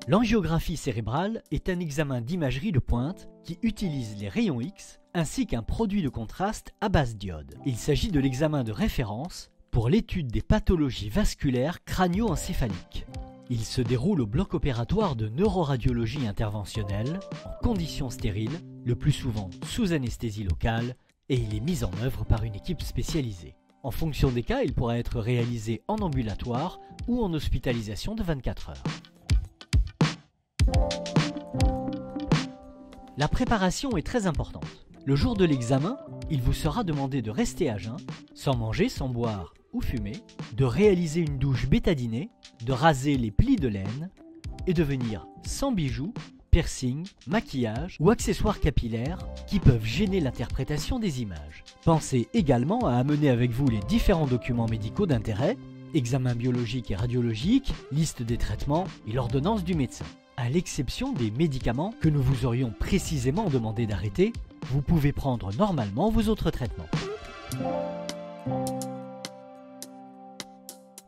L'angiographie cérébrale est un examen d'imagerie de pointe qui utilise les rayons X ainsi qu'un produit de contraste à base d'iode. Il s'agit de l'examen de référence pour l'étude des pathologies vasculaires crânio-encéphaliques. Il se déroule au bloc opératoire de neuroradiologie interventionnelle, en conditions stériles, le plus souvent sous anesthésie locale, et il est mis en œuvre par une équipe spécialisée. En fonction des cas, il pourra être réalisé en ambulatoire ou en hospitalisation de 24 heures. La préparation est très importante. Le jour de l'examen, il vous sera demandé de rester à jeun, sans manger, sans boire ou fumer, de réaliser une douche bétadinée, de raser les plis de laine et de venir sans bijoux, piercing, maquillage ou accessoires capillaires qui peuvent gêner l'interprétation des images. Pensez également à amener avec vous les différents documents médicaux d'intérêt, examen biologique et radiologique, liste des traitements et l'ordonnance du médecin. À l'exception des médicaments que nous vous aurions précisément demandé d'arrêter, vous pouvez prendre normalement vos autres traitements.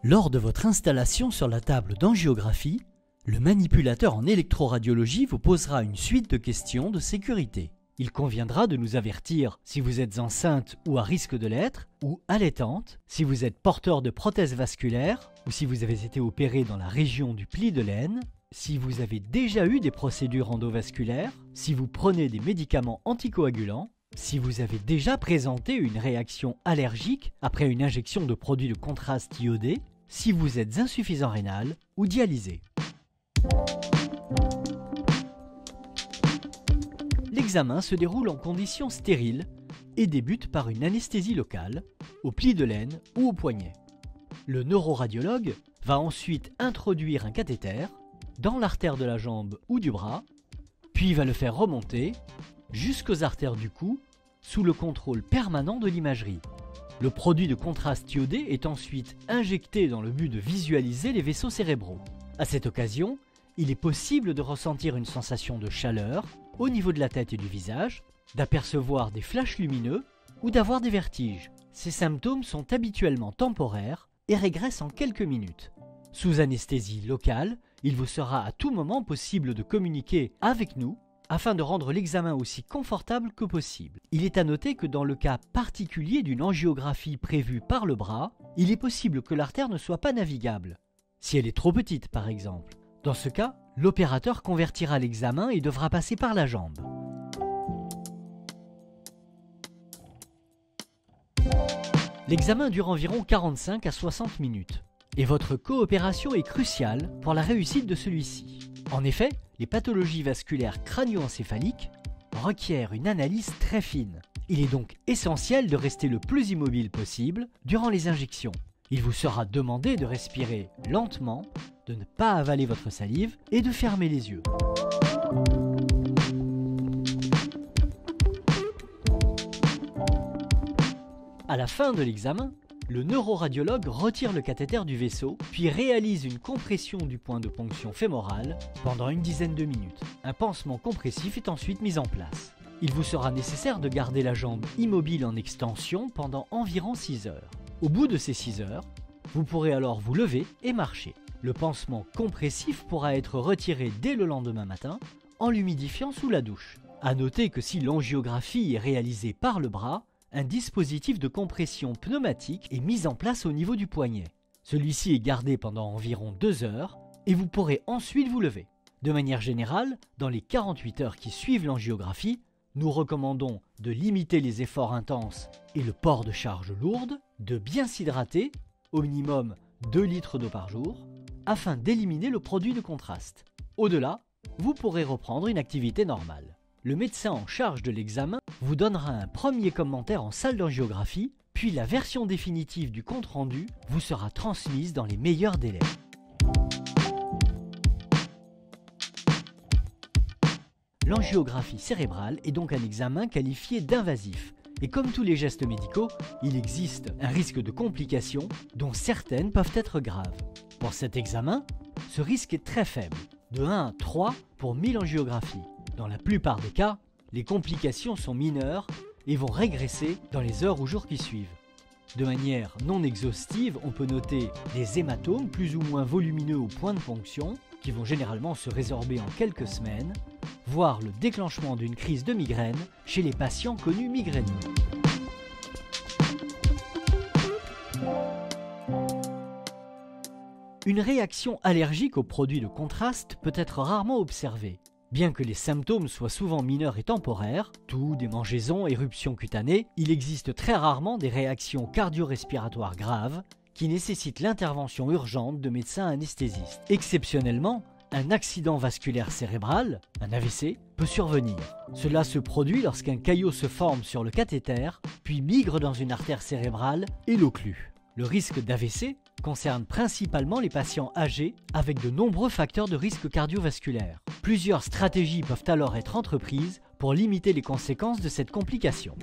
Lors de votre installation sur la table d'angiographie, le manipulateur en électroradiologie vous posera une suite de questions de sécurité. Il conviendra de nous avertir si vous êtes enceinte ou à risque de l'être, ou allaitante, si vous êtes porteur de prothèses vasculaires, ou si vous avez été opéré dans la région du pli de laine, si vous avez déjà eu des procédures endovasculaires, si vous prenez des médicaments anticoagulants, si vous avez déjà présenté une réaction allergique après une injection de produits de contraste iodé, si vous êtes insuffisant rénal ou dialysé. L'examen se déroule en conditions stériles et débute par une anesthésie locale, au pli de laine ou au poignet. Le neuroradiologue va ensuite introduire un cathéter dans l'artère de la jambe ou du bras, puis va le faire remonter jusqu'aux artères du cou sous le contrôle permanent de l'imagerie. Le produit de contraste iodé est ensuite injecté dans le but de visualiser les vaisseaux cérébraux. À cette occasion, il est possible de ressentir une sensation de chaleur au niveau de la tête et du visage, d'apercevoir des flashs lumineux ou d'avoir des vertiges. Ces symptômes sont habituellement temporaires et régressent en quelques minutes. Sous anesthésie locale, il vous sera à tout moment possible de communiquer avec nous afin de rendre l'examen aussi confortable que possible. Il est à noter que dans le cas particulier d'une angiographie prévue par le bras, il est possible que l'artère ne soit pas navigable, si elle est trop petite par exemple. Dans ce cas, l'opérateur convertira l'examen et devra passer par la jambe. L'examen dure environ 45 à 60 minutes. Et votre coopération est cruciale pour la réussite de celui-ci. En effet, les pathologies vasculaires crânio-encéphaliques requièrent une analyse très fine. Il est donc essentiel de rester le plus immobile possible durant les injections. Il vous sera demandé de respirer lentement, de ne pas avaler votre salive et de fermer les yeux. À la fin de l'examen, le neuroradiologue retire le cathéter du vaisseau, puis réalise une compression du point de ponction fémoral pendant une dizaine de minutes. Un pansement compressif est ensuite mis en place. Il vous sera nécessaire de garder la jambe immobile en extension pendant environ 6 heures. Au bout de ces 6 heures, vous pourrez alors vous lever et marcher. Le pansement compressif pourra être retiré dès le lendemain matin en l'humidifiant sous la douche. À noter que si l'angiographie est réalisée par le bras, un dispositif de compression pneumatique est mis en place au niveau du poignet. Celui-ci est gardé pendant environ 2 heures et vous pourrez ensuite vous lever. De manière générale, dans les 48 heures qui suivent l'angiographie, nous recommandons de limiter les efforts intenses et le port de charges lourdes, de bien s'hydrater, au minimum 2 litres d'eau par jour, afin d'éliminer le produit de contraste. Au-delà, vous pourrez reprendre une activité normale. Le médecin en charge de l'examen vous donnera un premier commentaire en salle d'angiographie, puis la version définitive du compte-rendu vous sera transmise dans les meilleurs délais. L'angiographie cérébrale est donc un examen qualifié d'invasif. Et comme tous les gestes médicaux, il existe un risque de complications dont certaines peuvent être graves. Pour cet examen, ce risque est très faible, de 1 à 3 pour 1000 angiographies. Dans la plupart des cas, les complications sont mineures et vont régresser dans les heures ou jours qui suivent. De manière non exhaustive, on peut noter des hématomes plus ou moins volumineux au point de ponction, qui vont généralement se résorber en quelques semaines, voire le déclenchement d'une crise de migraine chez les patients connus migraineux. Une réaction allergique aux produits de contraste peut être rarement observée. Bien que les symptômes soient souvent mineurs et temporaires, toux, démangeaisons, éruptions cutanées, il existe très rarement des réactions cardio-respiratoires graves qui nécessitent l'intervention urgente de médecins anesthésistes. Exceptionnellement, un accident vasculaire cérébral, un AVC, peut survenir. Cela se produit lorsqu'un caillot se forme sur le cathéter, puis migre dans une artère cérébrale et l'occlue. Le risque d'AVC concerne principalement les patients âgés avec de nombreux facteurs de risque cardiovasculaire. Plusieurs stratégies peuvent alors être entreprises pour limiter les conséquences de cette complication.